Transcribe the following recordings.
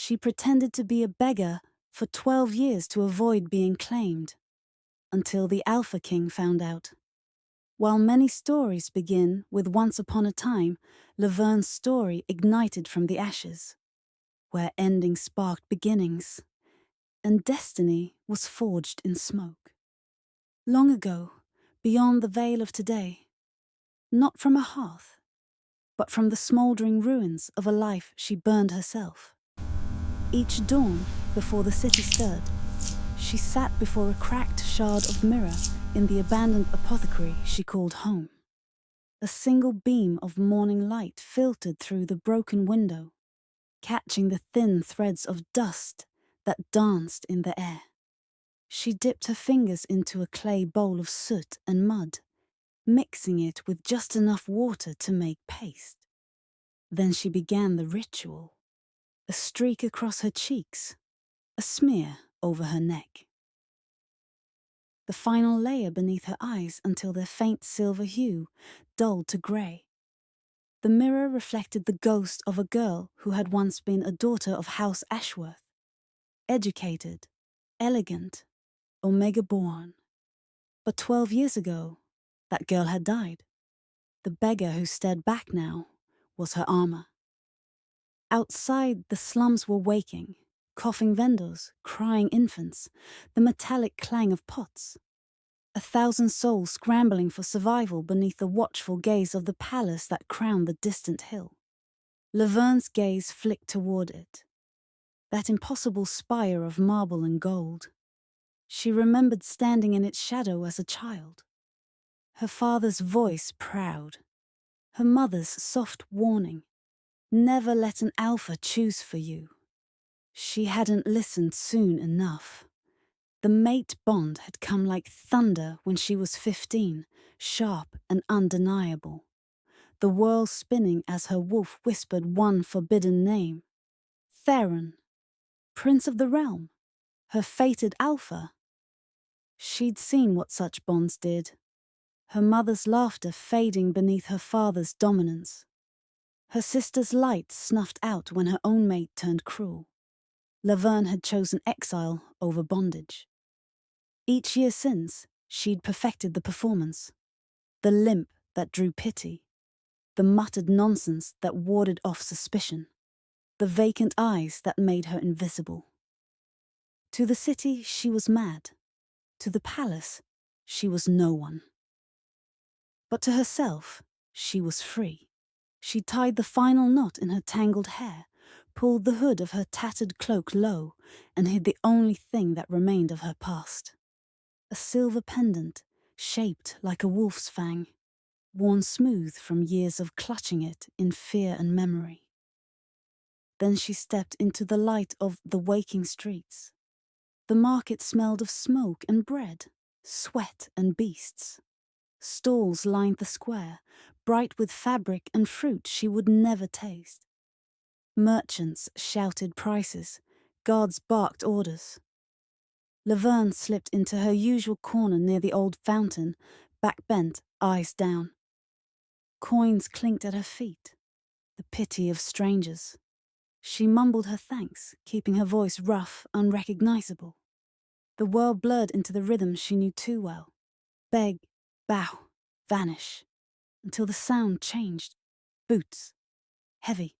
She pretended to be a beggar for 12 years to avoid being claimed, until the Alpha King found out. While many stories begin with once upon a time, Laverne's story ignited from the ashes, where endings sparked beginnings, and destiny was forged in smoke. Long ago, beyond the veil of today, not from a hearth, but from the smouldering ruins of a life she burned herself. Each dawn, before the city stirred, she sat before a cracked shard of mirror in the abandoned apothecary she called home. A single beam of morning light filtered through the broken window, catching the thin threads of dust that danced in the air. She dipped her fingers into a clay bowl of soot and mud, mixing it with just enough water to make paste. Then she began the ritual. A streak across her cheeks, a smear over her neck. The final layer beneath her eyes until their faint silver hue dulled to grey. The mirror reflected the ghost of a girl who had once been a daughter of House Ashworth. Educated, elegant, Omega-born. But 12 years ago, that girl had died. The beggar who stared back now was her armor. Outside, the slums were waking, coughing vendors, crying infants, the metallic clang of pots. 1,000 souls scrambling for survival beneath the watchful gaze of the palace that crowned the distant hill. Laverne's gaze flicked toward it, that impossible spire of marble and gold. She remembered standing in its shadow as a child. Her father's voice proud, her mother's soft warning, never let an alpha choose for you. She hadn't listened soon enough. The mate bond had come like thunder when she was 15, sharp and undeniable. The whirl spinning as her wolf whispered one forbidden name. Theron, Prince of the Realm, her fated alpha. She'd seen what such bonds did, her mother's laughter fading beneath her father's dominance. Her sister's light snuffed out when her own mate turned cruel. Laverne had chosen exile over bondage. Each year since, she'd perfected the performance. The limp that drew pity. The muttered nonsense that warded off suspicion. The vacant eyes that made her invisible. To the city, she was mad. To the palace, she was no one. But to herself, she was free. She tied the final knot in her tangled hair, pulled the hood of her tattered cloak low, and hid the only thing that remained of her past. A silver pendant, shaped like a wolf's fang, worn smooth from years of clutching it in fear and memory. Then she stepped into the light of the waking streets. The market smelled of smoke and bread, sweat and beasts. Stalls lined the square, bright with fabric and fruit she would never taste. Merchants shouted prices, guards barked orders. Laverne slipped into her usual corner near the old fountain, back bent, eyes down. Coins clinked at her feet, the pity of strangers. She mumbled her thanks, keeping her voice rough, unrecognizable. The world blurred into the rhythm she knew too well. Beg, bow, vanish, until the sound changed. Boots, heavy,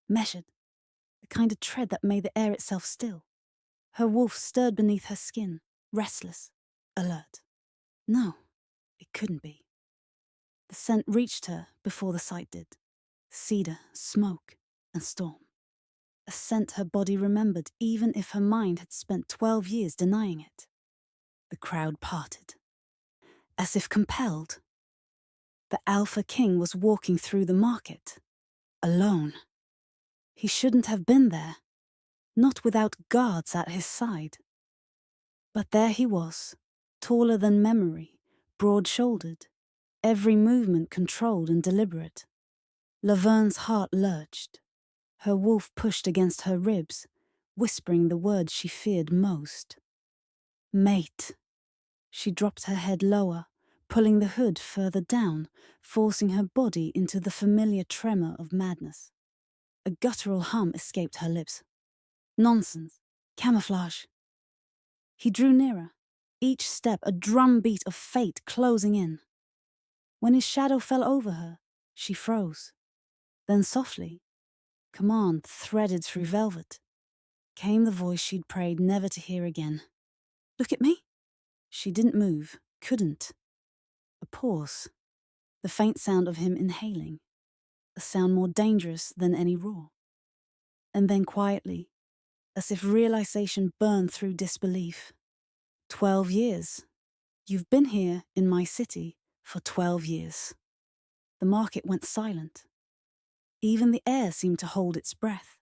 measured, the kind of tread that made the air itself still. Her wolf stirred beneath her skin, restless, alert. No, it couldn't be. The scent reached her before the sight did. Cedar, smoke, and storm. A scent her body remembered even if her mind had spent 12 years denying it. The crowd parted. As if compelled. The Alpha King was walking through the market. Alone. He shouldn't have been there. Not without guards at his side. But there he was, taller than memory, broad-shouldered, every movement controlled and deliberate. Laverne's heart lurched. Her wolf pushed against her ribs, whispering the words she feared most. Mate. She dropped her head lower, pulling the hood further down, forcing her body into the familiar tremor of madness. A guttural hum escaped her lips. Nonsense. Camouflage. He drew nearer, each step a drumbeat of fate closing in. When his shadow fell over her, she froze. Then softly, command threaded through velvet, came the voice she'd prayed never to hear again. Look at me. She didn't move, couldn't. A pause, the faint sound of him inhaling, a sound more dangerous than any roar. And then quietly, as if realization burned through disbelief. 12 years. You've been here in my city for 12 years. The market went silent. Even the air seemed to hold its breath.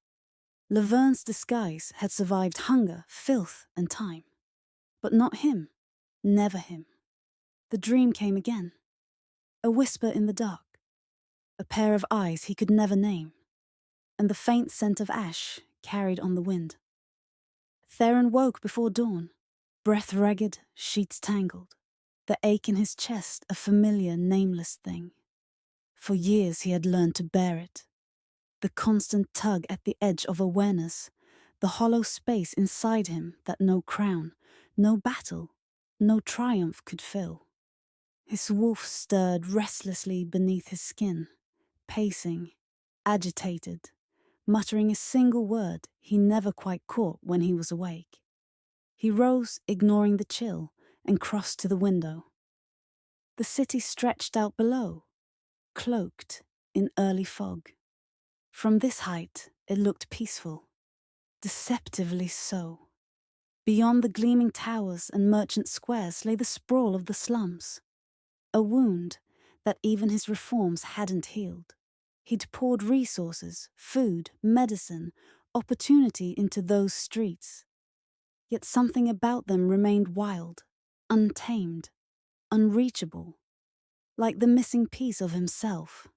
Laverne's disguise had survived hunger, filth, and time. But not him. Never him. The dream came again. A whisper in the dark. A pair of eyes he could never name. And the faint scent of ash carried on the wind. Theron woke before dawn, breath ragged, sheets tangled, the ache in his chest a familiar, nameless thing. For years he had learned to bear it. The constant tug at the edge of awareness, the hollow space inside him that no crown, no battle, no triumph could fill. His wolf stirred restlessly beneath his skin, pacing, agitated, muttering a single word he never quite caught when he was awake. He rose, ignoring the chill, and crossed to the window. The city stretched out below, cloaked in early fog. From this height, it looked peaceful, deceptively so. Beyond the gleaming towers and merchant squares lay the sprawl of the slums, a wound that even his reforms hadn't healed. He'd poured resources, food, medicine, opportunity into those streets. Yet something about them remained wild, untamed, unreachable, like the missing piece of himself.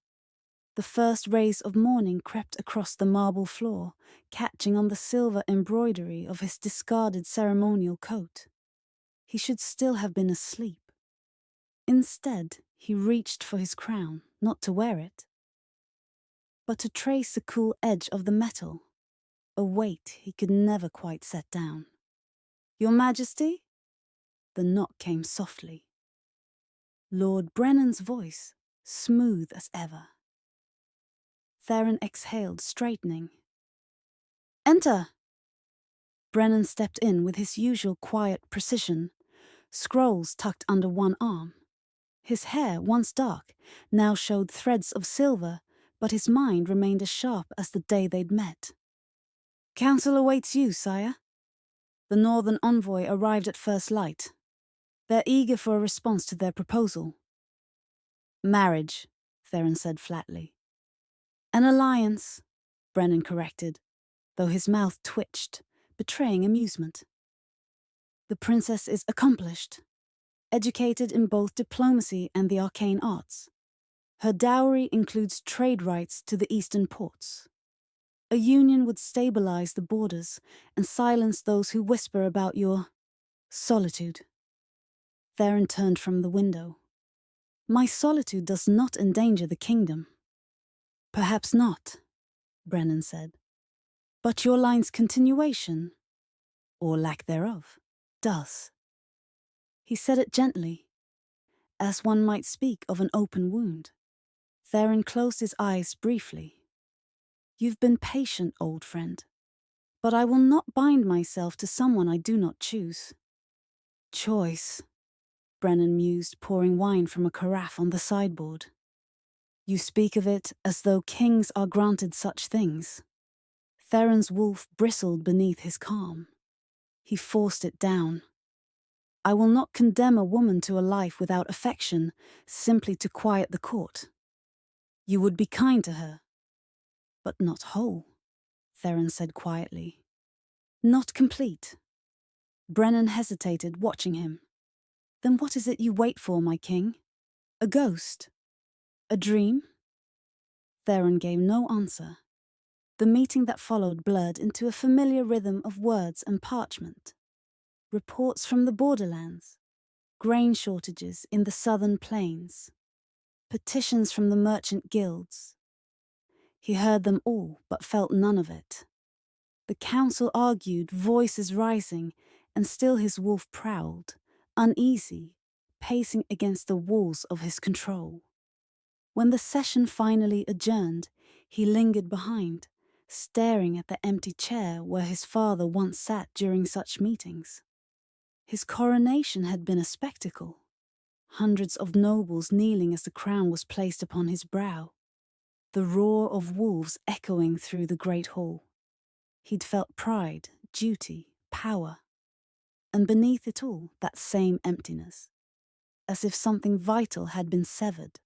The first rays of morning crept across the marble floor, catching on the silver embroidery of his discarded ceremonial coat. He should still have been asleep. Instead, he reached for his crown, not to wear it, but to trace the cool edge of the metal, a weight he could never quite set down. Your Majesty? The knock came softly. Lord Brennan's voice, smooth as ever. Theron exhaled, straightening. Enter! Brennan stepped in with his usual quiet precision, scrolls tucked under one arm. His hair, once dark, now showed threads of silver, but his mind remained as sharp as the day they'd met. Council awaits you, sire. The northern envoy arrived at first light. They're eager for a response to their proposal. Marriage, Theron said flatly. An alliance, Brennan corrected, though his mouth twitched, betraying amusement. The princess is accomplished, educated in both diplomacy and the arcane arts. Her dowry includes trade rights to the eastern ports. A union would stabilize the borders and silence those who whisper about your solitude. Theron turned from the window. My solitude does not endanger the kingdom. Perhaps not, Brennan said. But your line's continuation, or lack thereof, does. He said it gently, as one might speak of an open wound. Theron closed his eyes briefly. You've been patient, old friend, but I will not bind myself to someone I do not choose. Choice, Brennan mused, pouring wine from a carafe on the sideboard. You speak of it as though kings are granted such things. Theron's wolf bristled beneath his calm. He forced it down. I will not condemn a woman to a life without affection, simply to quiet the court. You would be kind to her, but not whole, Theron said quietly. Not complete. Brennan hesitated, watching him. Then what is it you wait for, my king? A ghost? A dream? Theron gave no answer. The meeting that followed blurred into a familiar rhythm of words and parchment. Reports from the borderlands, grain shortages in the southern plains, petitions from the merchant guilds. He heard them all, but felt none of it. The council argued, voices rising, and still his wolf prowled, uneasy, pacing against the walls of his control. When the session finally adjourned, he lingered behind, staring at the empty chair where his father once sat during such meetings. His coronation had been a spectacle. Hundreds of nobles kneeling as the crown was placed upon his brow, the roar of wolves echoing through the great hall. He'd felt pride, duty, power, and beneath it all, that same emptiness, as if something vital had been severed.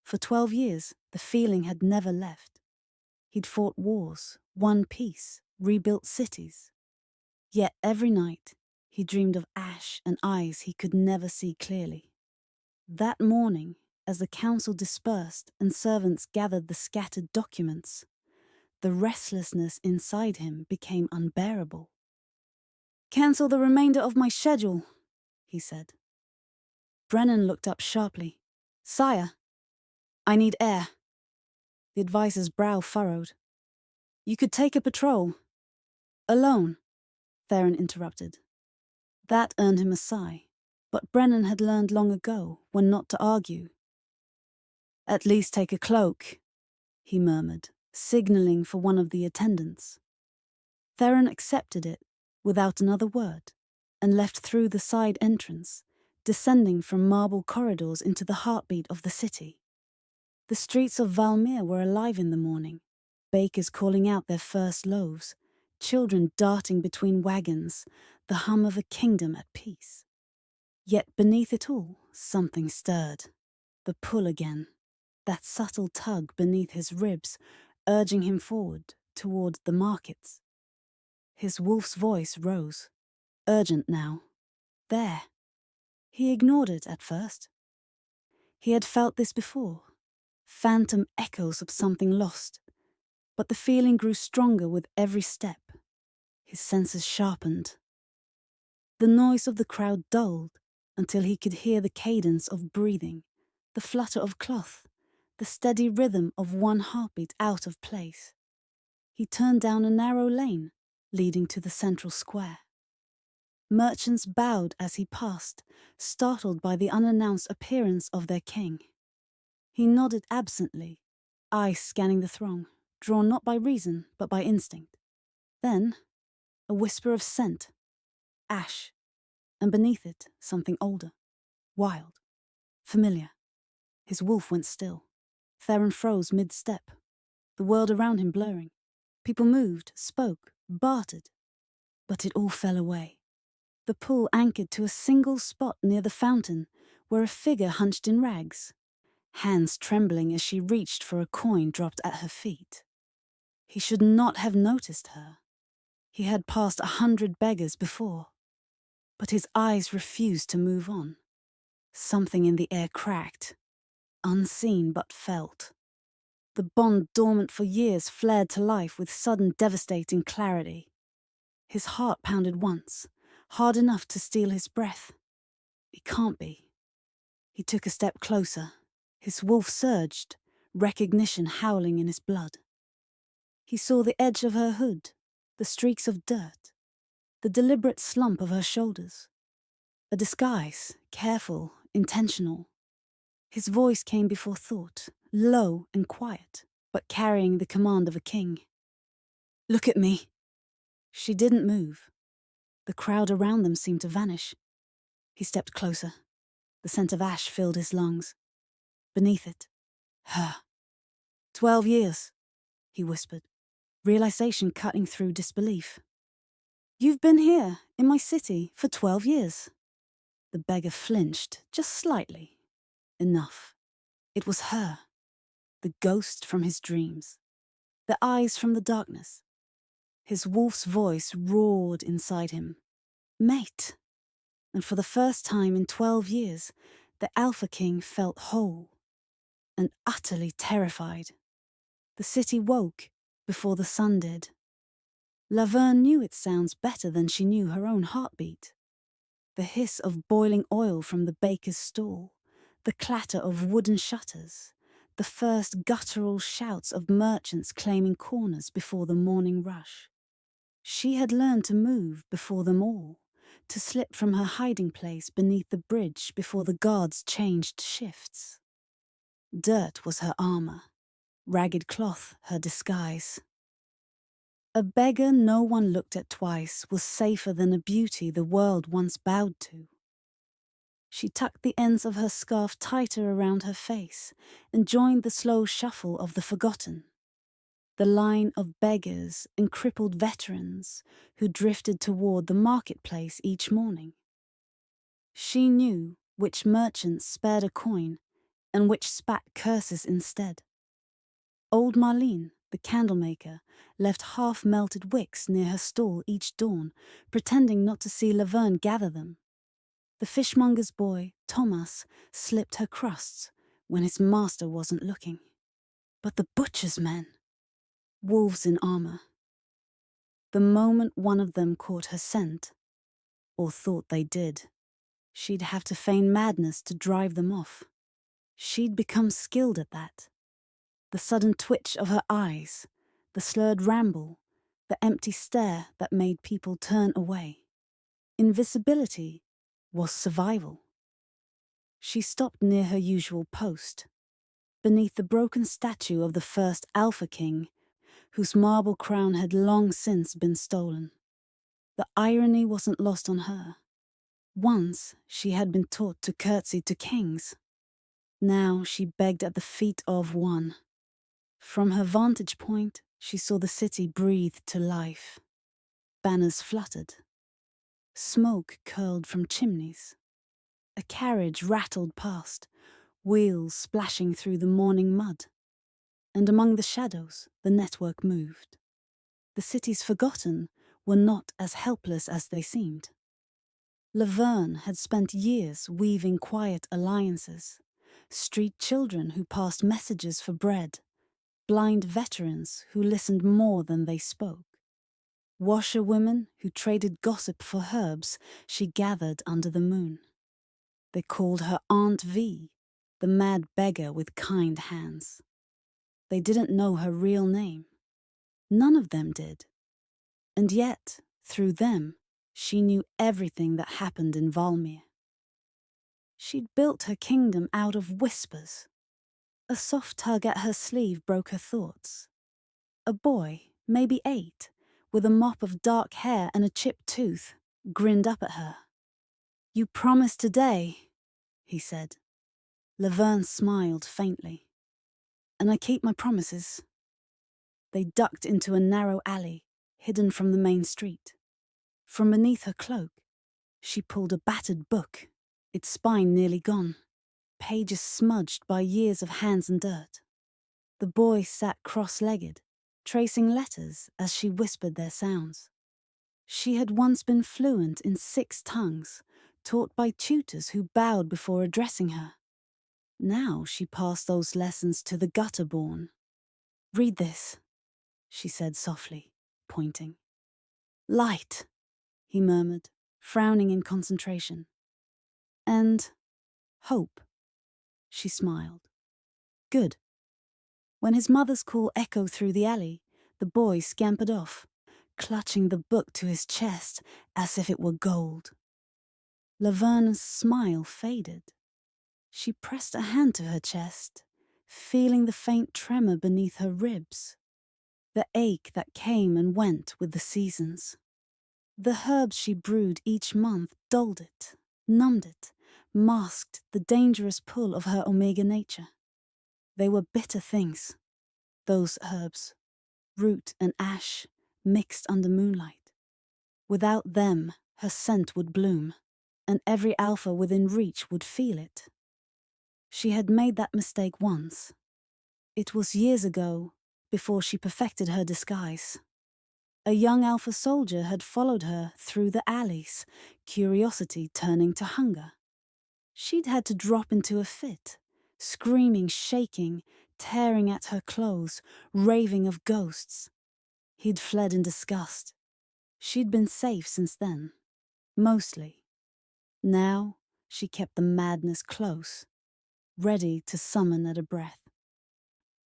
For 12 years, the feeling had never left. He'd fought wars, won peace, rebuilt cities. Yet every night, he dreamed of ash and eyes he could never see clearly. That morning, as the council dispersed and servants gathered the scattered documents, the restlessness inside him became unbearable. "Cancel the remainder of my schedule," he said. Brennan looked up sharply. "Sire, I need air." The advisor's brow furrowed. "You could take a patrol." "Alone," Theron interrupted. That earned him a sigh, but Brennan had learned long ago when not to argue. "At least take a cloak," he murmured, signalling for one of the attendants. Theron accepted it without another word and left through the side entrance, descending from marble corridors into the heartbeat of the city. The streets of Valmir were alive in the morning, bakers calling out their first loaves, children darting between wagons, the hum of a kingdom at peace. Yet beneath it all, something stirred. The pull again, that subtle tug beneath his ribs, urging him forward toward the markets. His wolf's voice rose, urgent now. There. He ignored it at first. He had felt this before, phantom echoes of something lost, but the feeling grew stronger with every step. His senses sharpened. The noise of the crowd dulled until he could hear the cadence of breathing, the flutter of cloth, the steady rhythm of one heartbeat out of place. He turned down a narrow lane leading to the central square. Merchants bowed as he passed, startled by the unannounced appearance of their king. He nodded absently, eyes scanning the throng, drawn not by reason but by instinct. Then, a whisper of scent, ash, and beneath it something older, wild, familiar. His wolf went still. Theron froze mid-step, the world around him blurring. People moved, spoke, bartered, but it all fell away. The pull anchored to a single spot near the fountain, where a figure hunched in rags, hands trembling as she reached for a coin dropped at her feet. He should not have noticed her. He had passed 100 beggars before, but his eyes refused to move on. Something in the air cracked, unseen but felt. The bond dormant for years flared to life with sudden devastating clarity. His heart pounded once, hard enough to steal his breath. It can't be. He took a step closer. His wolf surged, recognition howling in his blood. He saw the edge of her hood, the streaks of dirt, the deliberate slump of her shoulders. A disguise, careful, intentional. His voice came before thought, low and quiet, but carrying the command of a king. "Look at me." She didn't move. The crowd around them seemed to vanish. He stepped closer. The scent of ash filled his lungs. Beneath it, her. 12 years, he whispered, realization cutting through disbelief. "You've been here, in my city, for 12 years. The beggar flinched, just slightly. Enough. It was her. The ghost from his dreams. The eyes from the darkness. His wolf's voice roared inside him. Mate. And for the first time in 12 years, the Alpha King felt whole and utterly terrified. The city woke before the sun did. Laverne knew its sounds better than she knew her own heartbeat. The hiss of boiling oil from the baker's stall, the clatter of wooden shutters, the first guttural shouts of merchants claiming corners before the morning rush. She had learned to move before them all, to slip from her hiding place beneath the bridge before the guards changed shifts. Dirt was her armor, ragged cloth her disguise. A beggar no one looked at twice was safer than a beauty the world once bowed to. She tucked the ends of her scarf tighter around her face and joined the slow shuffle of the forgotten. The line of beggars and crippled veterans who drifted toward the marketplace each morning. She knew which merchants spared a coin and which spat curses instead. Old Marlene, the candlemaker, left half-melted wicks near her stall each dawn, pretending not to see Laverne gather them. The fishmonger's boy, Thomas, slipped her crusts when his master wasn't looking. But the butcher's men, wolves in armor. The moment one of them caught her scent, or thought they did, she'd have to feign madness to drive them off. She'd become skilled at that. The sudden twitch of her eyes, the slurred ramble, the empty stare that made people turn away. Invisibility was survival. She stopped near her usual post, beneath the broken statue of the first Alpha King, whose marble crown had long since been stolen. The irony wasn't lost on her. Once she had been taught to curtsy to kings. Now she begged at the feet of one. From her vantage point, she saw the city breathe to life. Banners fluttered. Smoke curled from chimneys. A carriage rattled past, wheels splashing through the morning mud. And among the shadows, the network moved. The cities forgotten were not as helpless as they seemed. Laverne had spent years weaving quiet alliances, street children who passed messages for bread, blind veterans who listened more than they spoke, washerwomen who traded gossip for herbs she gathered under the moon. They called her Aunt V, the mad beggar with kind hands. They didn't know her real name. None of them did. And yet, through them, she knew everything that happened in Valmir. She'd built her kingdom out of whispers. A soft tug at her sleeve broke her thoughts. A boy, maybe 8, with a mop of dark hair and a chipped tooth, grinned up at her. "You promised today," he said. Laverne smiled faintly. "And I keep my promises." They ducked into a narrow alley, hidden from the main street. From beneath her cloak, she pulled a battered book, its spine nearly gone, pages smudged by years of hands and dirt. The boy sat cross-legged, tracing letters as she whispered their sounds. She had once been fluent in 6 tongues, taught by tutors who bowed before addressing her. Now she passed those lessons to the gutter-born. "Read this," she said softly, pointing. "Light," he murmured, frowning in concentration. "And hope," she smiled. "Good." When his mother's call echoed through the alley, the boy scampered off, clutching the book to his chest as if it were gold. Laverne's smile faded. She pressed a hand to her chest, feeling the faint tremor beneath her ribs, the ache that came and went with the seasons. The herbs she brewed each month dulled it, numbed it, masked the dangerous pull of her omega nature. They were bitter things, those herbs, root and ash, mixed under moonlight. Without them, her scent would bloom, and every alpha within reach would feel it. She had made that mistake once. It was years ago, before she perfected her disguise. A young alpha soldier had followed her through the alleys, curiosity turning to hunger. She'd had to drop into a fit, screaming, shaking, tearing at her clothes, raving of ghosts. He'd fled in disgust. She'd been safe since then, mostly. Now she kept the madness close, ready to summon at a breath.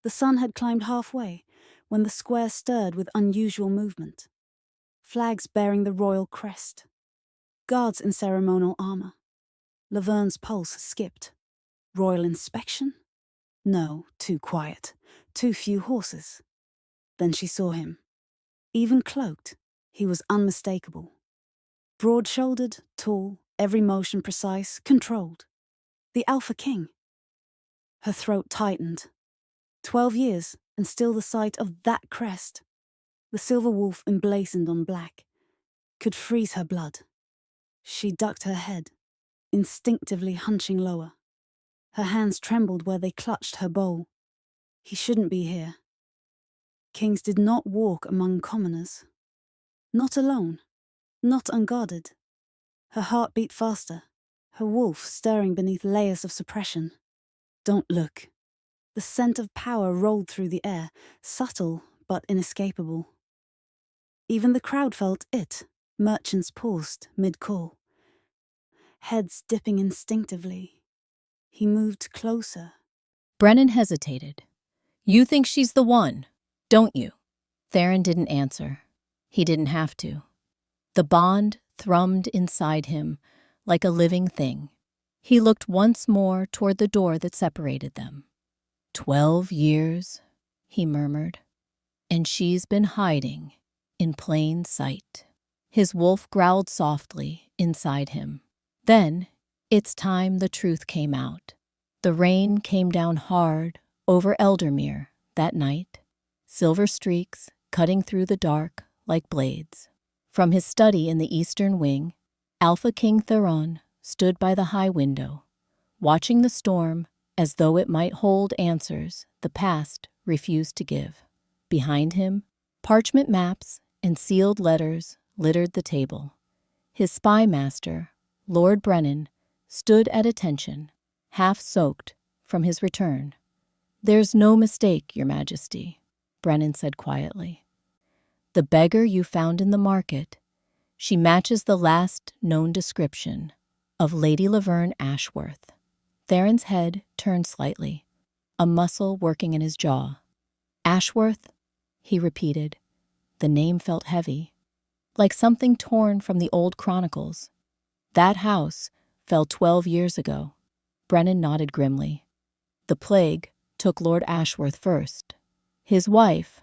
The sun had climbed halfway when the square stirred with unusual movement. flags bearing the royal crest, guards in ceremonial armor. Laverne's pulse skipped. Royal inspection? No, too quiet. Too few horses. Then she saw him. Even cloaked, he was unmistakable. Broad-shouldered, tall, every motion precise, controlled. The Alpha King. Her throat tightened. 12 years, and still the sight of that crest, the silver wolf emblazoned on black, could freeze her blood. She ducked her head, instinctively hunching lower. Her hands trembled where they clutched her bowl. He shouldn't be here. Kings did not walk among commoners. Not alone. Not unguarded. Her heart beat faster, her wolf stirring beneath layers of suppression. Don't look. The scent of power rolled through the air, subtle but inescapable. Even the crowd felt it. Merchants paused mid-call, heads dipping instinctively. He moved closer. Brennan hesitated. You think she's the one, don't you? Theron didn't answer. He didn't have to. The bond thrummed inside him like a living thing. He looked once more toward the door that separated them. 12 years, he murmured, and she's been hiding in plain sight. His wolf growled softly inside him. Then, it's time the truth came out. The rain came down hard over Eldermere that night, silver streaks cutting through the dark like blades. From his study in the eastern wing, Alpha King Theron stood by the high window, watching the storm as though it might hold answers the past refused to give. Behind him, parchment maps and sealed letters littered the table. His spy master, Lord Brennan, stood at attention, half soaked from his return. There's no mistake, Your Majesty, Brennan said quietly. The beggar you found in the market, she matches the last known description of Lady Laverne Ashworth. Theron's head turned slightly, a muscle working in his jaw. Ashworth, he repeated. The name felt heavy, like something torn from the old chronicles. That house fell 12 years ago. Brennan nodded grimly. The plague took Lord Ashworth first. His wife,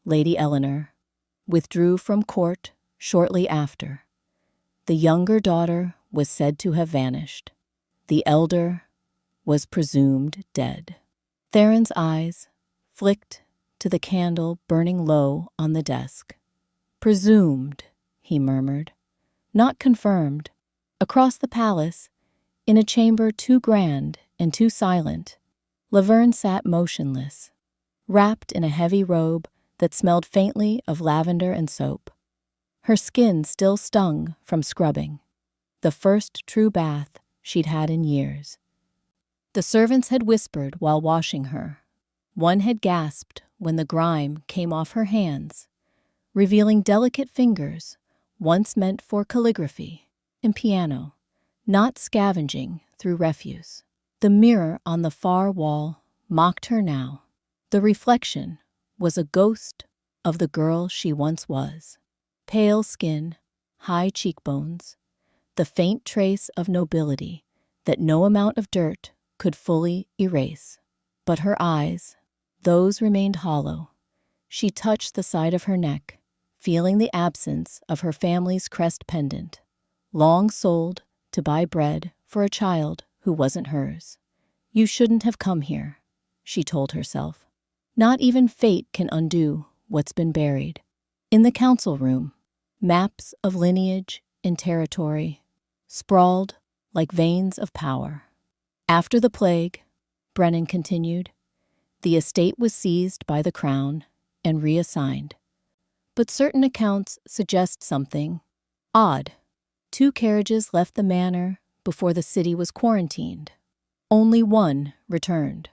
Lady Eleanor, withdrew from court shortly after. The younger daughter was said to have vanished. The elder was presumed dead. Theron's eyes flicked to the candle burning low on the desk. Presumed, he murmured. Not confirmed. Across the palace, in a chamber too grand and too silent, Laverne sat motionless, wrapped in a heavy robe that smelled faintly of lavender and soap. Her skin still stung from scrubbing, the first true bath she'd had in years. The servants had whispered while washing her. One had gasped when the grime came off her hands, revealing delicate fingers once meant for calligraphy and piano, not scavenging through refuse. The mirror on the far wall mocked her now. The reflection was a ghost of the girl she once was. Pale skin, high cheekbones, the faint trace of nobility that no amount of dirt could fully erase. But her eyes, those remained hollow. She touched the side of her neck, feeling the absence of her family's crest pendant, long sold to buy bread for a child who wasn't hers. You shouldn't have come here, she told herself. Not even fate can undo what's been buried. In the council room, maps of lineage and territory sprawled like veins of power. After the plague, Brennan continued, the estate was seized by the crown and reassigned. But certain accounts suggest something odd. 2 carriages left the manor before the city was quarantined. Only one returned.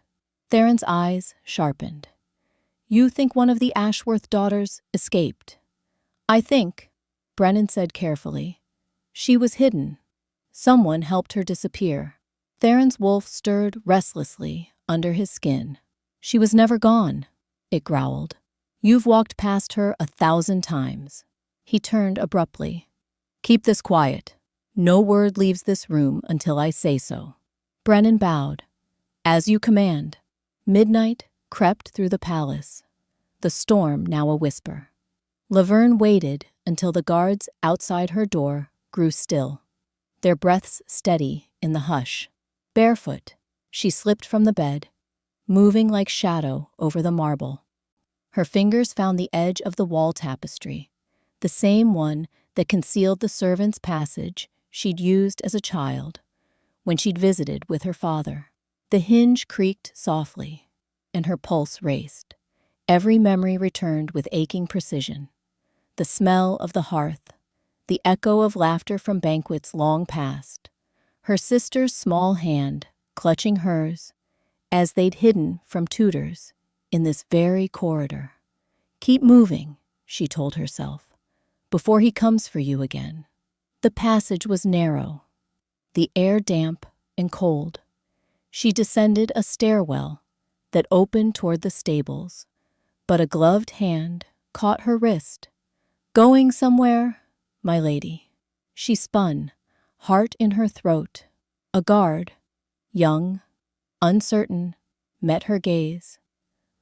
Theron's eyes sharpened. You think one of the Ashworth daughters escaped? I think, Brennan said carefully. She was hidden. Someone helped her disappear. Theron's wolf stirred restlessly under his skin. She was never gone, it growled. You've walked past her 1,000 times. He turned abruptly. "Keep this quiet. No word leaves this room until I say so." Brennan bowed. "As you command." Midnight crept through the palace, the storm now a whisper. Laverne waited until the guards outside her door grew still, their breaths steady in the hush. Barefoot, she slipped from the bed, moving like shadow over the marble. Her fingers found the edge of the wall tapestry, the same one that concealed the servants' passage she'd used as a child when she'd visited with her father. The hinge creaked softly, and her pulse raced. Every memory returned with aching precision. The smell of the hearth, the echo of laughter from banquets long past, her sister's small hand clutching hers as they'd hidden from tutors in this very corridor. "Keep moving," she told herself, "before he comes for you again." The passage was narrow, the air damp and cold. She descended a stairwell that opened toward the stables, but a gloved hand caught her wrist. "Going somewhere, my lady?" She spun, heart in her throat. A guard, young, uncertain, met her gaze.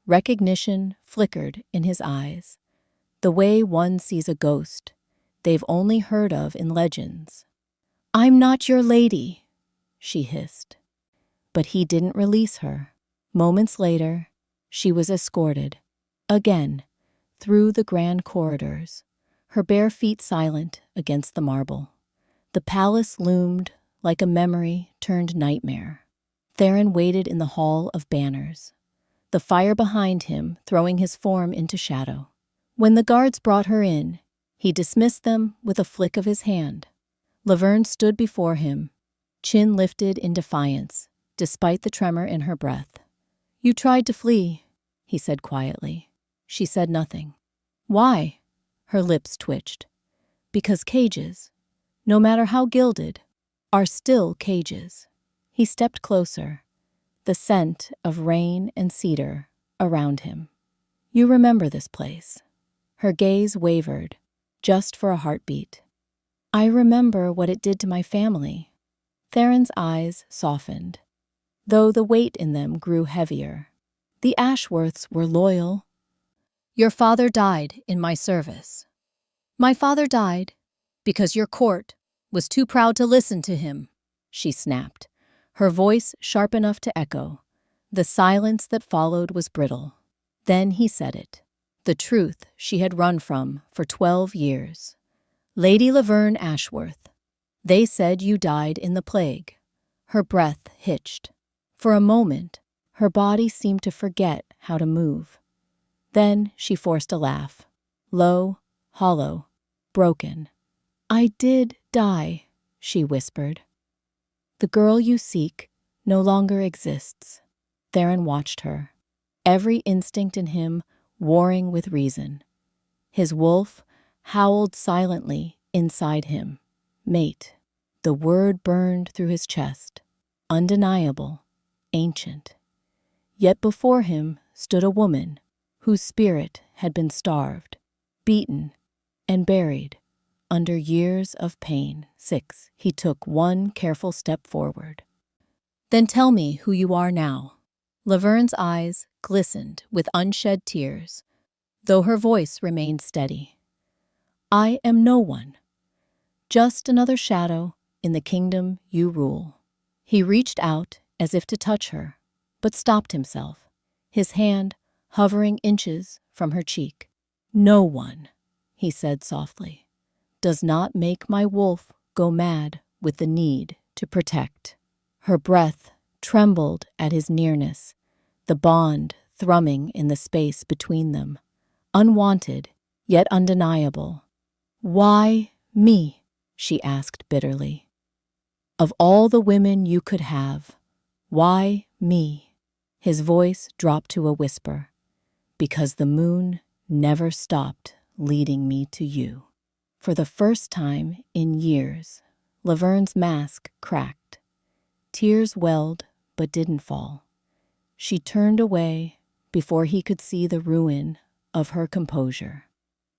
Recognition flickered in his eyes, the way one sees a ghost they've only heard of in legends. "I'm not your lady," she hissed. But he didn't release her. Moments later, she was escorted, again, through the grand corridors, her bare feet silent against the marble. The palace loomed like a memory turned nightmare. Theron waited in the hall of banners, the fire behind him throwing his form into shadow. When the guards brought her in, he dismissed them with a flick of his hand. Laverne stood before him, chin lifted in defiance, despite the tremor in her breath. "You tried to flee," he said quietly. She said nothing. "Why?" Her lips twitched. "Because cages, no matter how gilded, are still cages." He stepped closer, the scent of rain and cedar around him. "You remember this place?" Her gaze wavered, just for a heartbeat. "I remember what it did to my family." Theron's eyes softened, though the weight in them grew heavier. "The Ashworths were loyal." "Your father died in my service." "My father died because your court was too proud to listen to him," she snapped, her voice sharp enough to echo. The silence that followed was brittle. Then he said it, the truth she had run from for 12 years. "Lady Laverne Ashworth, they said you died in the plague." Her breath hitched. For a moment, her body seemed to forget how to move. Then she forced a laugh, low, hollow, broken. "I did die," she whispered. "The girl you seek no longer exists." Theron watched her, every instinct in him warring with reason. His wolf howled silently inside him. Mate. The word burned through his chest. Undeniable, ancient. Yet before him stood a woman whose spirit had been starved, beaten, and buried under years of pain. 6. He took one careful step forward. "Then tell me who you are now." Laverne's eyes glistened with unshed tears, though her voice remained steady. "I am no one. Just another shadow in the kingdom you rule." He reached out as if to touch her, but stopped himself, his hand hovering inches from her cheek. "No one," he said softly, "does not make my wolf go mad with the need to protect." Her breath trembled at his nearness, the bond thrumming in the space between them, unwanted yet undeniable. "Why me?" she asked bitterly. "Of all the women you could have, why me?" His voice dropped to a whisper. "Because the moon never stopped leading me to you." For the first time in years, Laverne's mask cracked. Tears welled but didn't fall. She turned away before he could see the ruin of her composure.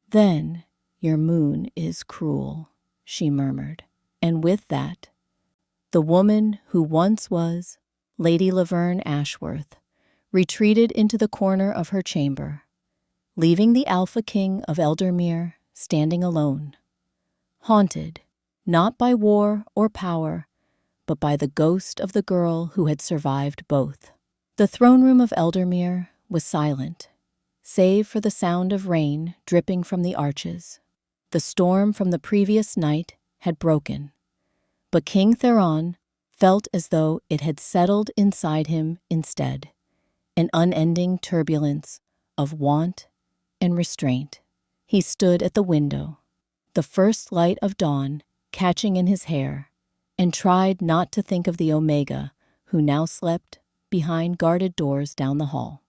"Then your moon is cruel," she murmured. And with that, the woman who once was Lady Laverne Ashworth retreated into the corner of her chamber, leaving the Alpha King of Eldermere standing alone, haunted not by war or power, but by the ghost of the girl who had survived both. The throne room of Eldermere was silent, save for the sound of rain dripping from the arches. The storm from the previous night had broken, but King Theron felt as though it had settled inside him instead, an unending turbulence of want and restraint. He stood at the window, the first light of dawn catching in his hair, and tried not to think of the Omega who now slept behind guarded doors down the hall.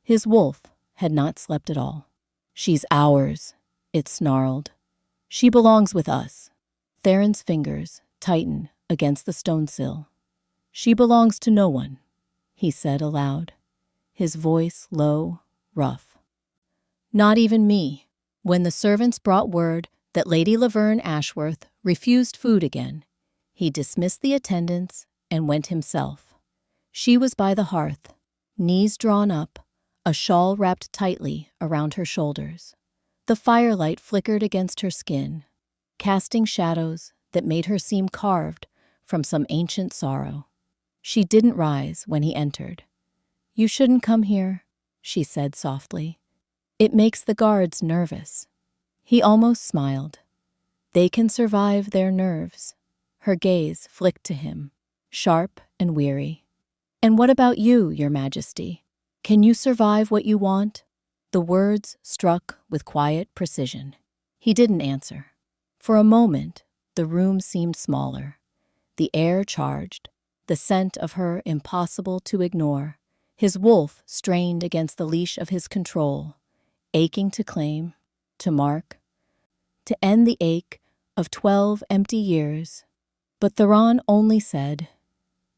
His wolf had not slept at all. "She's ours," it snarled. "She belongs with us." Theron's fingers tightened against the stone sill. "She belongs to no one," he said aloud, his voice low, rough. "Not even me." When the servants brought word that Lady Laverne Ashworth refused food again, he dismissed the attendants and went himself. She was by the hearth, knees drawn up, a shawl wrapped tightly around her shoulders. The firelight flickered against her skin, casting shadows that made her seem carved from some ancient sorrow. She didn't rise when he entered. "You shouldn't come here," she said softly. "It makes the guards nervous." He almost smiled. "They can survive their nerves." Her gaze flicked to him, sharp and weary. "And what about you, Your Majesty? Can you survive what you want?" The words struck with quiet precision. He didn't answer. For a moment, the room seemed smaller, the air charged, the scent of her impossible to ignore. His wolf strained against the leash of his control, aching to claim, to mark, to end the ache of 12 empty years. But Theron only said,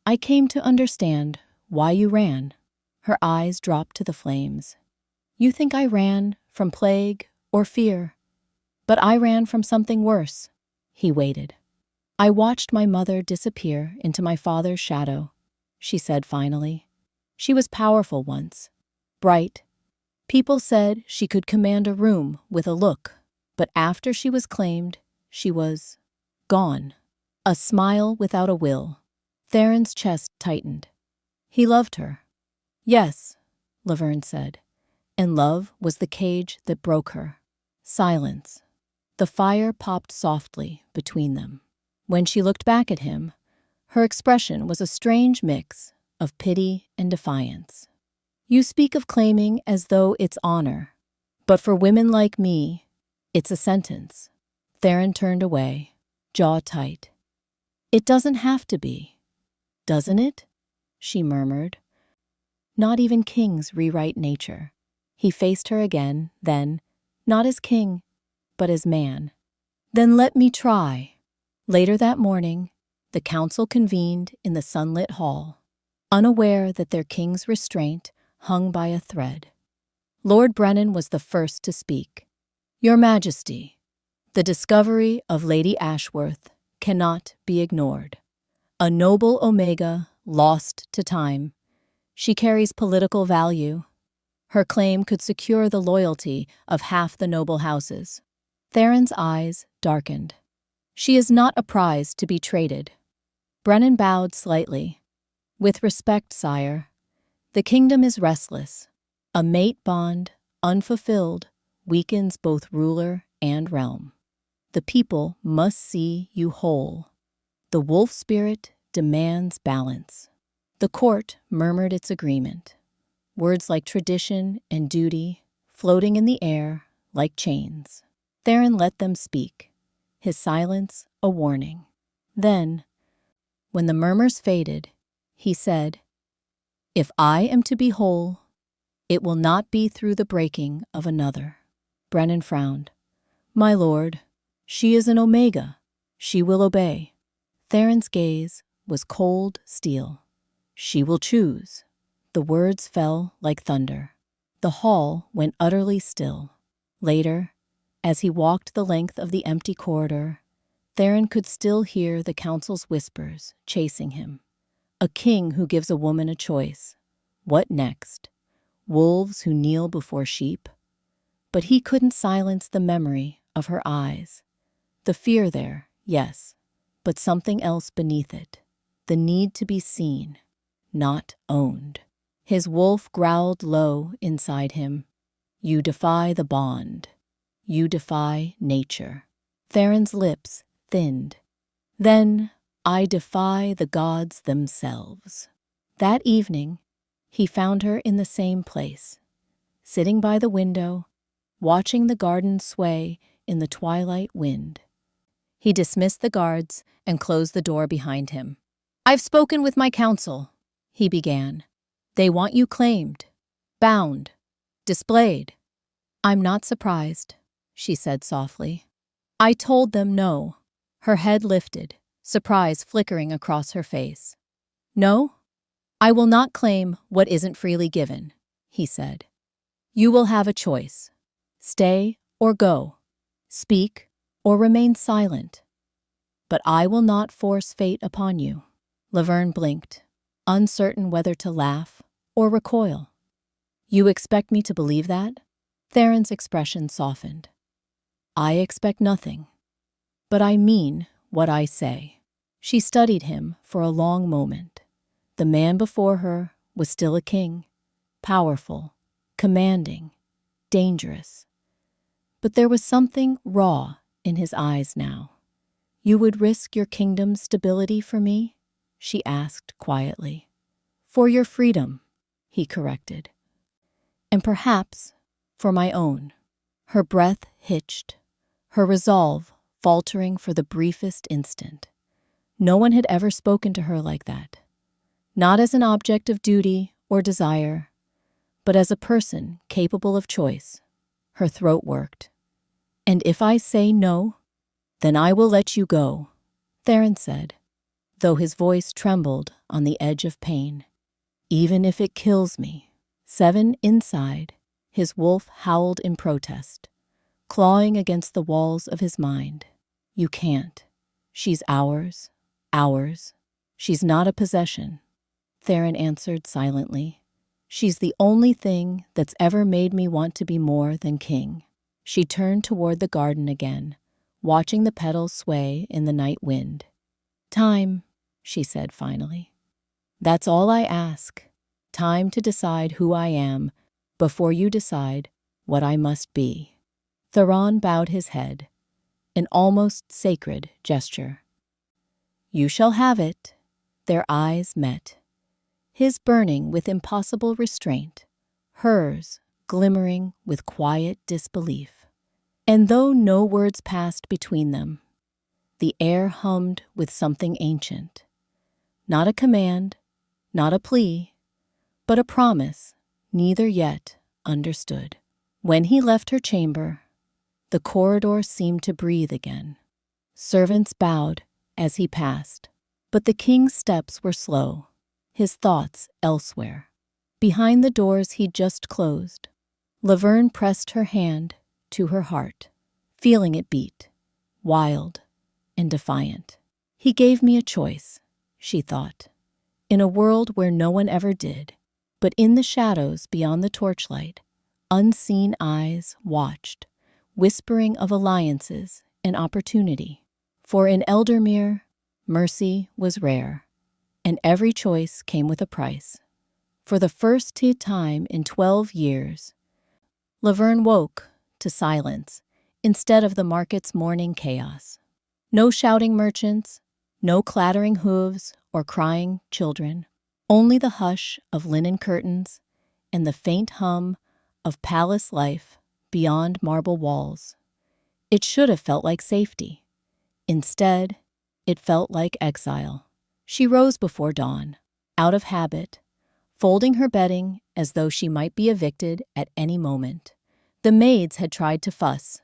"I came to understand why you ran." Her eyes dropped to the flames. "You think I ran from plague or fear, but I ran from something worse." He waited. "I watched my mother disappear into my father's shadow," she said finally. "She was powerful once, bright. People said she could command a room with a look, but after she was claimed, she was gone. A smile without a will." Theron's chest tightened. He loved her. "Yes," Laverne said, "and love was the cage that broke her." Silence. The fire popped softly between them. When she looked back at him, her expression was a strange mix of pity and defiance. "You speak of claiming as though it's honor, but for women like me, it's a sentence." Theron turned away, jaw tight. "It doesn't have to be, doesn't it?" she murmured. "Not even kings rewrite nature." He faced her again, then, not as king, but as man. "Then let me try." Later that morning, the council convened in the sunlit hall, unaware that their king's restraint hung by a thread. Lord Brennan was the first to speak. "Your Majesty, the discovery of Lady Ashworth cannot be ignored. A noble Omega lost to time. She carries political value. Her claim could secure the loyalty of half the noble houses." Theron's eyes darkened. "She is not a prize to be traded." Brennan bowed slightly. "With respect, sire, the kingdom is restless. A mate bond, unfulfilled, weakens both ruler and realm. The people must see you whole. The wolf spirit demands balance." The court murmured its agreement, words like tradition and duty floating in the air like chains. Theron let them speak, his silence a warning. Then, when the murmurs faded, he said, "If I am to be whole, it will not be through the breaking of another." Brennan frowned. "My lord, she is an Omega. She will obey." Theron's gaze was cold steel. "She will choose." The words fell like thunder. The hall went utterly still. Later, As he walked the length of the empty corridor, Theron could still hear the council's whispers chasing him. A king who gives a woman a choice. What next? Wolves who kneel before sheep? But he couldn't silence the memory of her eyes. The fear there, yes, but something else beneath it. The need to be seen, not owned. His wolf growled low inside him. You defy the bond. You defy nature. Theron's lips thinned. Then, I defy the gods themselves. That evening, he found her in the same place, sitting by the window, watching the garden sway in the twilight wind. He dismissed the guards and closed the door behind him. I've spoken with my council, he began. They want you claimed, bound, displayed. I'm not surprised, she said softly. I told them no. Her head lifted, surprise flickering across her face. No? I will not claim what isn't freely given, he said. You will have a choice. Stay or go. Speak or remain silent. But I will not force fate upon you. Laverne blinked, uncertain whether to laugh or recoil. You expect me to believe that? Theron's expression softened. I expect nothing, but I mean what I say. She studied him for a long moment. The man before her was still a king, powerful, commanding, dangerous. But there was something raw in his eyes now. You would risk your kingdom's stability for me? She asked quietly. For your freedom, he corrected. And perhaps for my own. Her breath hitched, her resolve faltering for the briefest instant. No one had ever spoken to her like that. Not as an object of duty or desire, but as a person capable of choice. Her throat worked. And if I say no, then I will let you go, Theron said, though his voice trembled on the edge of pain. Even if it kills me. 7 inside, his wolf howled in protest, clawing against the walls of his mind. You can't. She's ours. Ours. She's not a possession, Theron answered silently. She's the only thing that's ever made me want to be more than king. She turned toward the garden again, watching the petals sway in the night wind. Time, she said finally. That's all I ask. Time to decide who I am before you decide what I must be. Theron bowed his head, an almost sacred gesture. You shall have it. Their eyes met. His burning with impossible restraint, hers glimmering with quiet disbelief. And though no words passed between them, the air hummed with something ancient. Not a command, not a plea, but a promise neither yet understood. When he left her chamber, the corridor seemed to breathe again. Servants bowed as he passed, but the king's steps were slow, his thoughts elsewhere. Behind the doors he'd just closed, Laverne pressed her hand to her heart, feeling it beat, wild and defiant. He gave me a choice, she thought, in a world where no one ever did. But in the shadows beyond the torchlight, unseen eyes watched, whispering of alliances and opportunity. For in Eldermere, mercy was rare, and every choice came with a price. For the first time in 12 years, Laverne woke to silence instead of the market's morning chaos. No shouting merchants, no clattering hooves or crying children. Only the hush of linen curtains and the faint hum of palace life beyond marble walls. It should have felt like safety. Instead, it felt like exile. She rose before dawn, out of habit, folding her bedding as though she might be evicted at any moment. The maids had tried to fuss,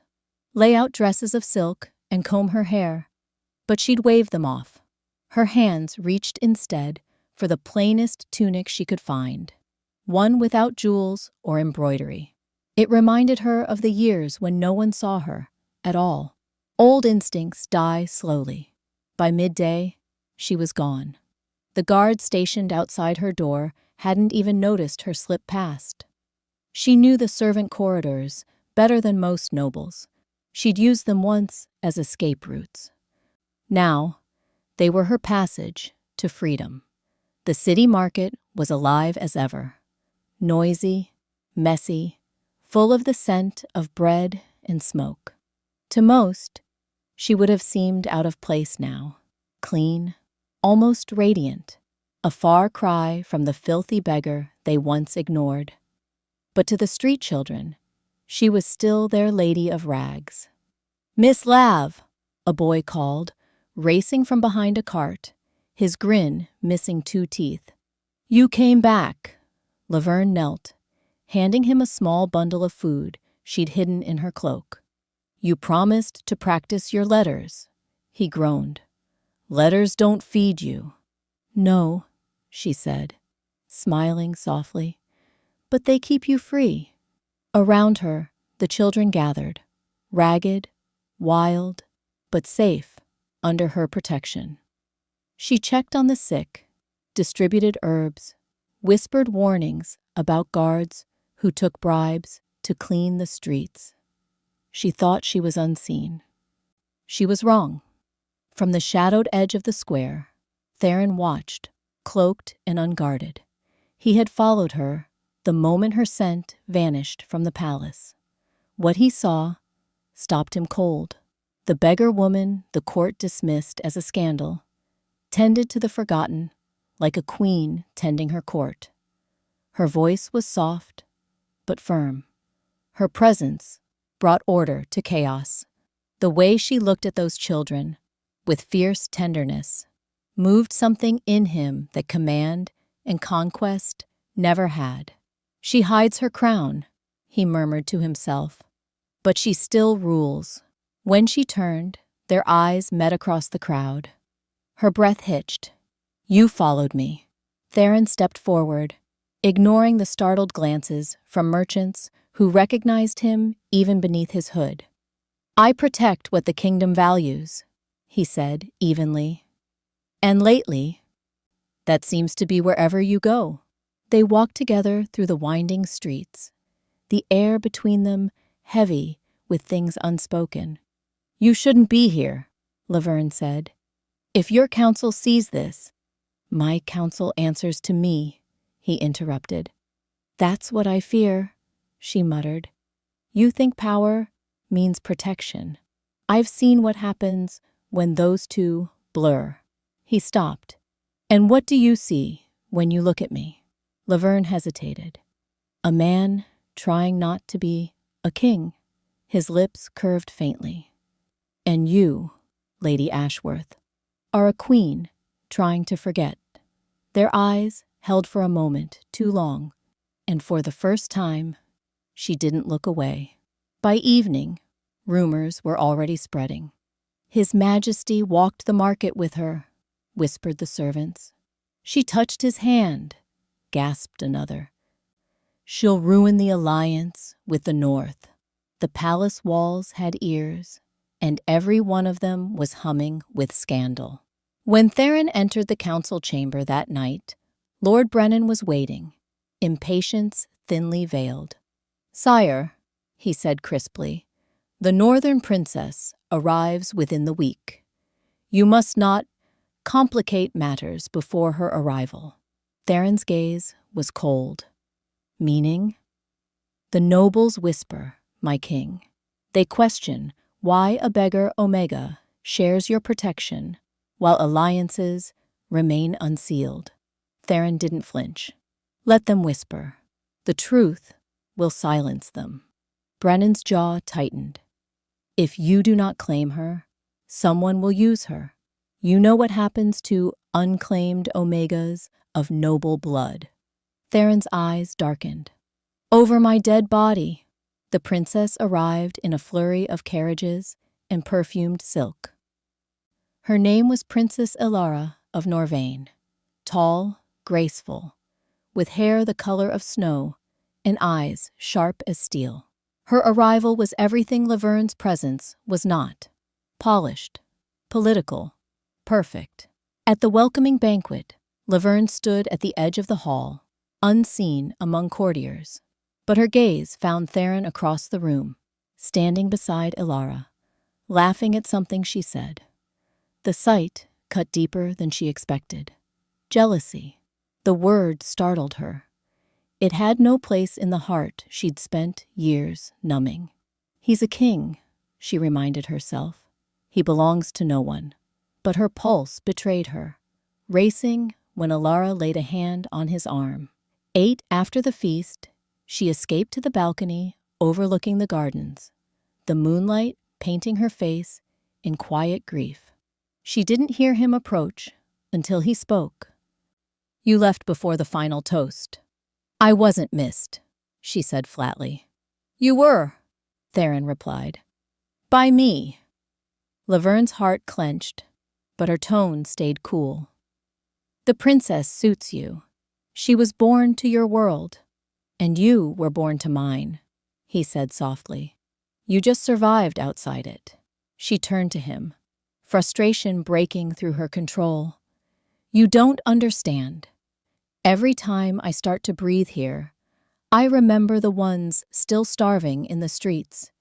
lay out dresses of silk and comb her hair, but she'd waved them off. Her hands reached instead for the plainest tunic she could find, one without jewels or embroidery. It reminded her of the years when no one saw her at all. Old instincts die slowly. By midday, she was gone. The guard stationed outside her door hadn't even noticed her slip past. She knew the servant corridors better than most nobles. She'd used them once as escape routes. Now, they were her passage to freedom. The city market was alive as ever. Noisy, messy, full of the scent of bread and smoke. To most, she would have seemed out of place now. Clean, almost radiant, a far cry from the filthy beggar they once ignored. But to the street children, she was still their lady of rags. "Miss Lav," a boy called, racing from behind a cart, his grin missing 2 teeth. "You came back." Laverne knelt, handing him a small bundle of food she'd hidden in her cloak. "You promised to practice your letters," he groaned. "Letters don't feed you." "No," she said, smiling softly, "but they keep you free." Around her, the children gathered, ragged, wild, but safe under her protection. She checked on the sick, distributed herbs, whispered warnings about guards who took bribes to clean the streets. She thought she was unseen. She was wrong. From the shadowed edge of the square, Theron watched, cloaked and unguarded. He had followed her the moment her scent vanished from the palace. What he saw stopped him cold. The beggar woman the court dismissed as a scandal tended to the forgotten like a queen tending her court. Her voice was soft but firm. Her presence brought order to chaos. The way she looked at those children, with fierce tenderness, moved something in him that command and conquest never had. "She hides her crown," he murmured to himself, "but she still rules." When she turned, their eyes met across the crowd. Her breath hitched. "You followed me." Theron stepped forward, ignoring the startled glances from merchants who recognized him even beneath his hood. "I protect what the kingdom values," he said evenly. "And lately, that seems to be wherever you go." They walked together through the winding streets, the air between them heavy with things unspoken. "You shouldn't be here," Laverne said. "If your council sees this—" "My council answers to me," he interrupted. "That's what I fear," she muttered. "You think power means protection. I've seen what happens when those two blur." He stopped. "And what do you see when you look at me?" Laverne hesitated. "A man trying not to be a king." His lips curved faintly. "And you, Lady Ashworth, are a queen trying to forget." Their eyes held for a moment too long, and for the first time, she didn't look away. By evening, rumors were already spreading. "His Majesty walked the market with her," whispered the servants. "She touched his hand," gasped another. "She'll ruin the alliance with the North." The palace walls had ears, and every one of them was humming with scandal. When Theron entered the council chamber that night, Lord Brennan was waiting, impatience thinly veiled. "Sire," he said crisply, "the Northern Princess arrives within the week. You must not complicate matters before her arrival." Theron's gaze was cold. "Meaning?" "The nobles whisper, my king. They question why a beggar Omega shares your protection while alliances remain unsealed." Theron didn't flinch. "Let them whisper. The truth will silence them." Brennan's jaw tightened. "If you do not claim her, someone will use her. You know what happens to unclaimed Omegas of noble blood." Theron's eyes darkened. "Over my dead body." The princess arrived in a flurry of carriages and perfumed silk. Her name was Princess Ilara of Norvain, tall, graceful, with hair the color of snow and eyes sharp as steel. Her arrival was everything Laverne's presence was not. Polished, political, perfect. At the welcoming banquet, Laverne stood at the edge of the hall, unseen among courtiers. But her gaze found Theron across the room, standing beside Ilara, laughing at something she said. The sight cut deeper than she expected. Jealousy. The word startled her. It had no place in the heart she'd spent years numbing. He's a king, she reminded herself. He belongs to no one. But her pulse betrayed her, racing when Ilara laid a hand on his arm. After the feast, she escaped to the balcony overlooking the gardens, the moonlight painting her face in quiet grief. She didn't hear him approach until he spoke. "You left before the final toast." "I wasn't missed," she said flatly. "You were," Theron replied. "By me." Laverne's heart clenched, but her tone stayed cool. "The princess suits you. She was born to your world, and you were born to mine," he said softly. "You just survived outside it." She turned to him, frustration breaking through her control. "You don't understand. Every time I start to breathe here, I remember the ones still starving in the streets.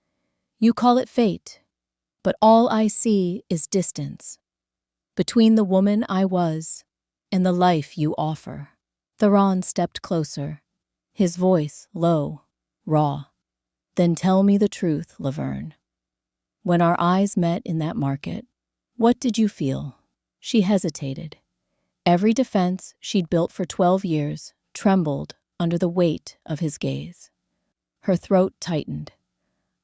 You call it fate, but all I see is distance between the woman I was and the life you offer." Theron stepped closer, his voice low, raw. "Then tell me the truth, Laverne. When our eyes met in that market, what did you feel?" She hesitated. Every defense she'd built for 12 years trembled under the weight of his gaze. Her throat tightened.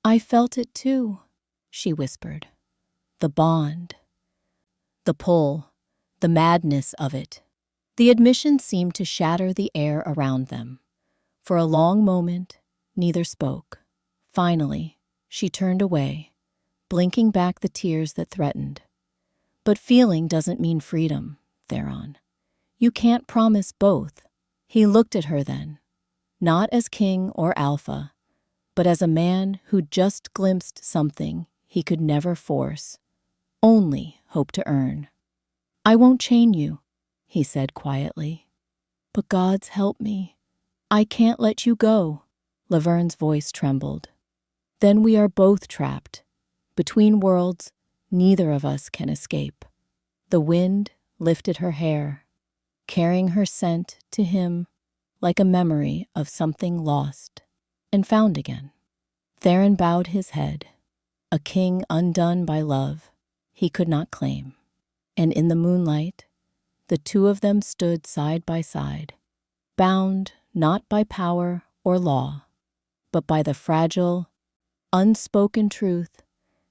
"I felt it too," she whispered. "The bond, the pull, the madness of it." The admission seemed to shatter the air around them. For a long moment, neither spoke. Finally, she turned away, blinking back the tears that threatened. "But feeling doesn't mean freedom, Theron. You can't promise both." He looked at her then, not as king or alpha, but as a man who'd just glimpsed something he could never force, only hope to earn. "I won't chain you," he said quietly. "But God's help me. I can't let you go." Laverne's voice trembled. "Then we are both trapped. Between worlds, neither of us can escape." The wind lifted her hair, carrying her scent to him like a memory of something lost and found again. Theron bowed his head, a king undone by love he could not claim. And in the moonlight, the two of them stood side by side, bound not by power or law, but by the fragile, unspoken truth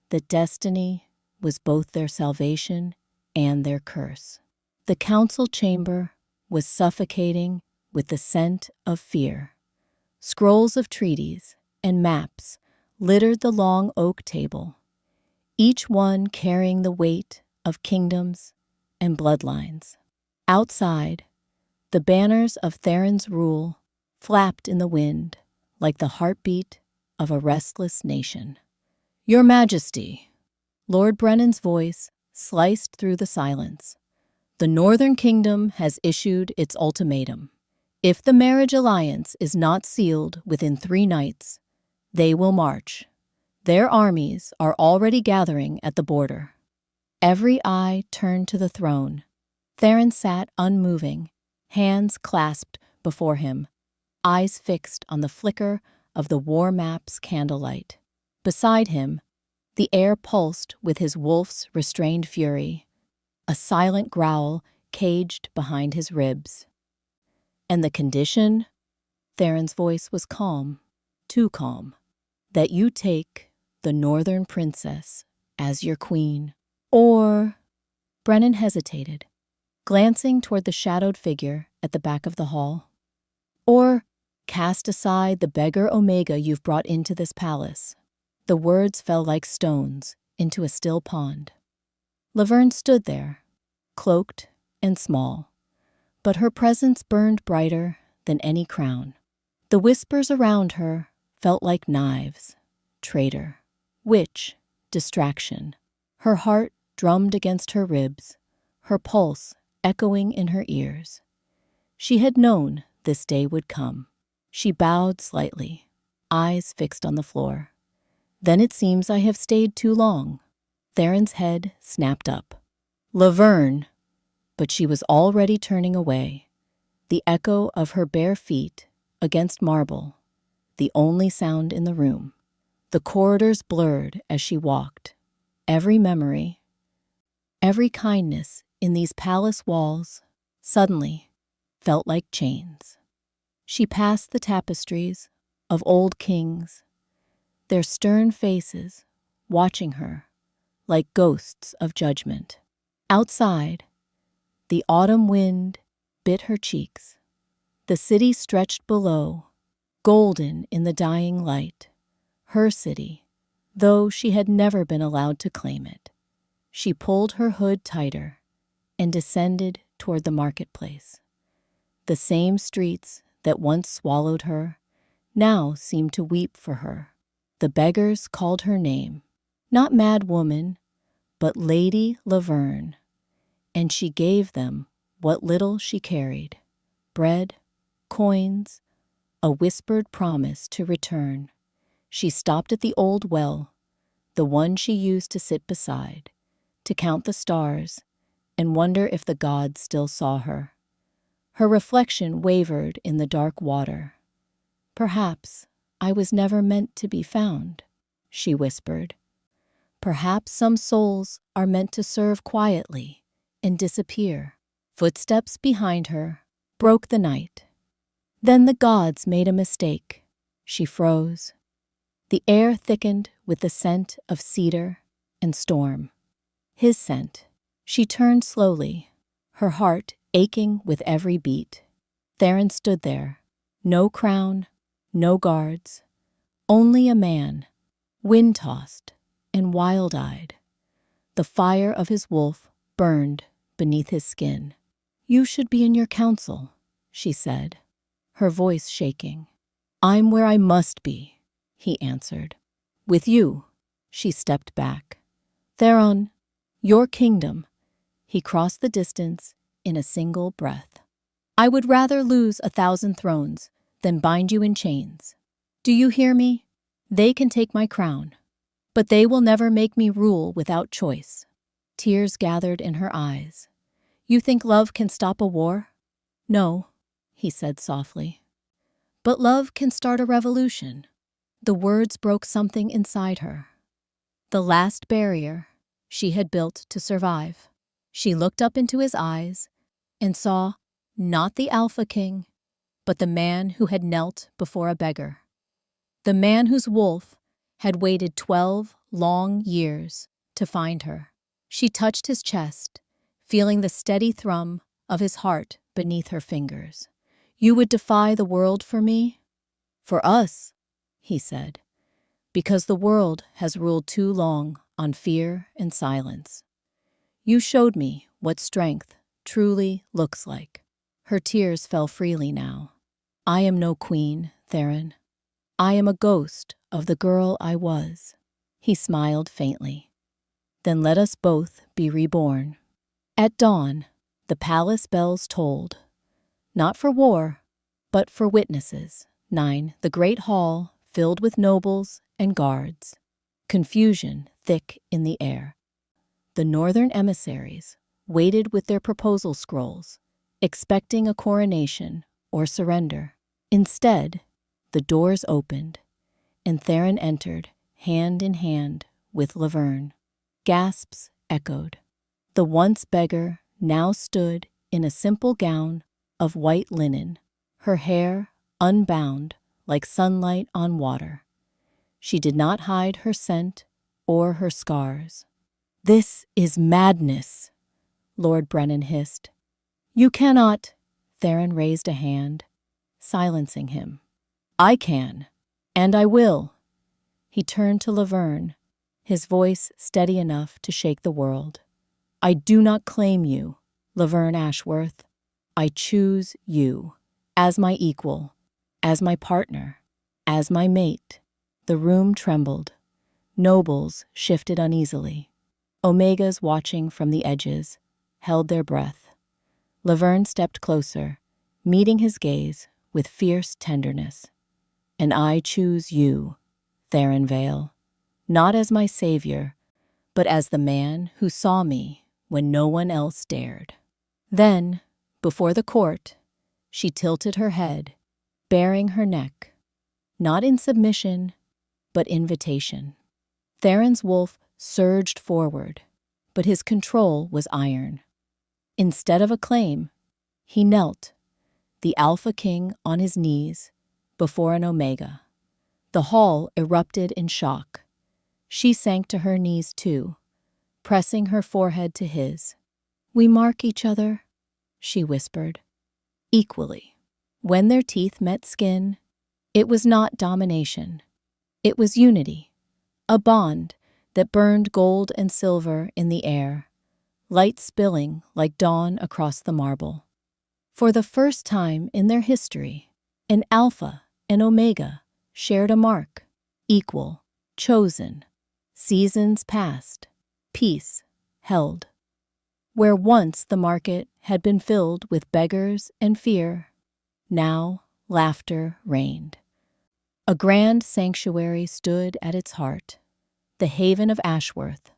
that destiny was both their salvation and their curse. The council chamber was suffocating with the scent of fear. Scrolls of treaties and maps littered the long oak table, each one carrying the weight of kingdoms and bloodlines. Outside, the banners of Theron's rule flapped in the wind like the heartbeat of a restless nation. "Your Majesty," Lord Brennan's voice sliced through the silence. "The Northern Kingdom has issued its ultimatum. If the marriage alliance is not sealed within 3 nights, they will march. Their armies are already gathering at the border." Every eye turned to the throne. Theron sat unmoving, hands clasped before him, eyes fixed on the flicker of the war map's candlelight. Beside him, the air pulsed with his wolf's restrained fury, a silent growl caged behind his ribs. "And the condition?" Theron's voice was calm, too calm. "That you take the Northern Princess as your queen, or—" Brennan hesitated, glancing toward the shadowed figure at the back of the hall. "Or cast aside the beggar Omega you've brought into this palace." The words fell like stones into a still pond. Laverne stood there, cloaked and small, but her presence burned brighter than any crown. The whispers around her felt like knives, traitor. Witch, distraction. Her heart drummed against her ribs, her pulse echoing in her ears. She had known this day would come. She bowed slightly, eyes fixed on the floor. Then it seems I have stayed too long. Theron's head snapped up. Laverne! But she was already turning away. The echo of her bare feet against marble, the only sound in the room. The corridors blurred as she walked. Every memory, every kindness in these palace walls suddenly felt like chains. She passed the tapestries of old kings, their stern faces watching her like ghosts of judgment. Outside, the autumn wind bit her cheeks. The city stretched below, golden in the dying light. Her city, though she had never been allowed to claim it. She pulled her hood tighter and descended toward the marketplace. The same streets that once swallowed her now seemed to weep for her. The beggars called her name, not mad woman, but Lady Laverne, and she gave them what little she carried: bread, coins, a whispered promise to return. She stopped at the old well, the one she used to sit beside, to count the stars and wonder if the gods still saw her. Her reflection wavered in the dark water. Perhaps I was never meant to be found, she whispered. Perhaps some souls are meant to serve quietly and disappear. Footsteps behind her broke the night. Then the gods made a mistake. She froze. The air thickened with the scent of cedar and storm. His scent. She turned slowly, her heart aching with every beat. Theron stood there. No crown, no guards. Only a man, wind-tossed and wild-eyed. The fire of his wolf burned beneath his skin. You should be in your council, she said, her voice shaking. I'm where I must be, he answered. With you. She stepped back. Theron, your kingdom. He crossed the distance in a single breath. I would rather lose 1,000 thrones than bind you in chains. Do you hear me? They can take my crown, but they will never make me rule without choice. Tears gathered in her eyes. You think love can stop a war? No, he said softly. But love can start a revolution. The words broke something inside her. The last barrier she had built to survive. She looked up into his eyes and saw not the Alpha King, but the man who had knelt before a beggar. The man whose wolf had waited 12 long years to find her. She touched his chest, feeling the steady thrum of his heart beneath her fingers. You would defy the world for me? For us, he said, because the world has ruled too long on fear and silence. You showed me what strength truly looks like. Her tears fell freely now. I am no queen, Theron. I am a ghost of the girl I was. He smiled faintly. Then let us both be reborn. At dawn, the palace bells tolled, not for war, but for witnesses. 9. The great hall filled with nobles and guards. Confusion thick in the air. The northern emissaries waited with their proposal scrolls, expecting a coronation or surrender. Instead, the doors opened, and Theron entered, hand in hand with Laverne. Gasps echoed. The once beggar now stood in a simple gown of white linen, her hair unbound like sunlight on water. She did not hide her scent or her scars. This is madness, Lord Brennan hissed. You cannot. Theron raised a hand, silencing him. I can, and I will. He turned to Laverne, his voice steady enough to shake the world. I do not claim you, Laverne Ashworth. I choose you as my equal, as my partner, as my mate. The room trembled. Nobles shifted uneasily. Omegas, watching from the edges, held their breath. Laverne stepped closer, meeting his gaze with fierce tenderness. "And I choose you, Theron Vale, not as my savior, but as the man who saw me when no one else dared." Then, before the court, she tilted her head, baring her neck, not in submission, but invitation. Theron's wolf surged forward, but his control was iron. Instead of a claim, he knelt, the Alpha King on his knees, before an Omega. The hall erupted in shock. She sank to her knees too, pressing her forehead to his. "We mark each other," she whispered, "equally." When their teeth met skin, it was not domination. It was unity, a bond that burned gold and silver in the air, light spilling like dawn across the marble. For the first time in their history, an Alpha and Omega shared a mark, equal, chosen. Seasons passed, peace held. Where once the market had been filled with beggars and fear, now laughter reigned. A grand sanctuary stood at its heart, the haven of Ashworth,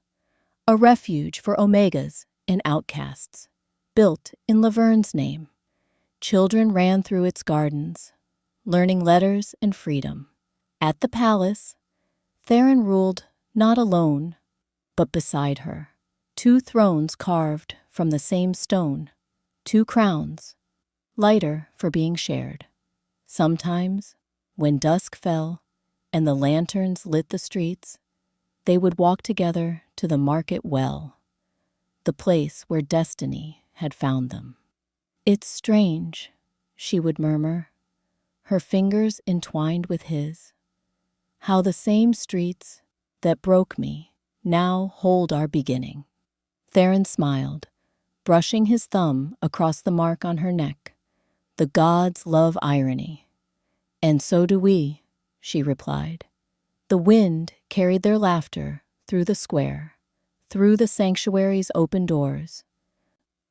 a refuge for Omegas and outcasts, built in Laverne's name. Children ran through its gardens, learning letters and freedom. At the palace, Theron ruled not alone, but beside her. 2 thrones carved from the same stone, 2 crowns, lighter for being shared. Sometimes, when dusk fell and the lanterns lit the streets, they would walk together to the market well, the place where destiny had found them. "It's strange," she would murmur, her fingers entwined with his, "how the same streets that broke me now hold our beginning." Theron smiled, brushing his thumb across the mark on her neck. "The gods love irony." "And so do we," she replied. The wind carried their laughter through the square, through the sanctuary's open doors,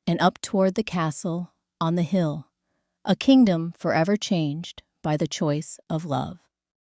and up toward the castle on the hill, a kingdom forever changed by the choice of love.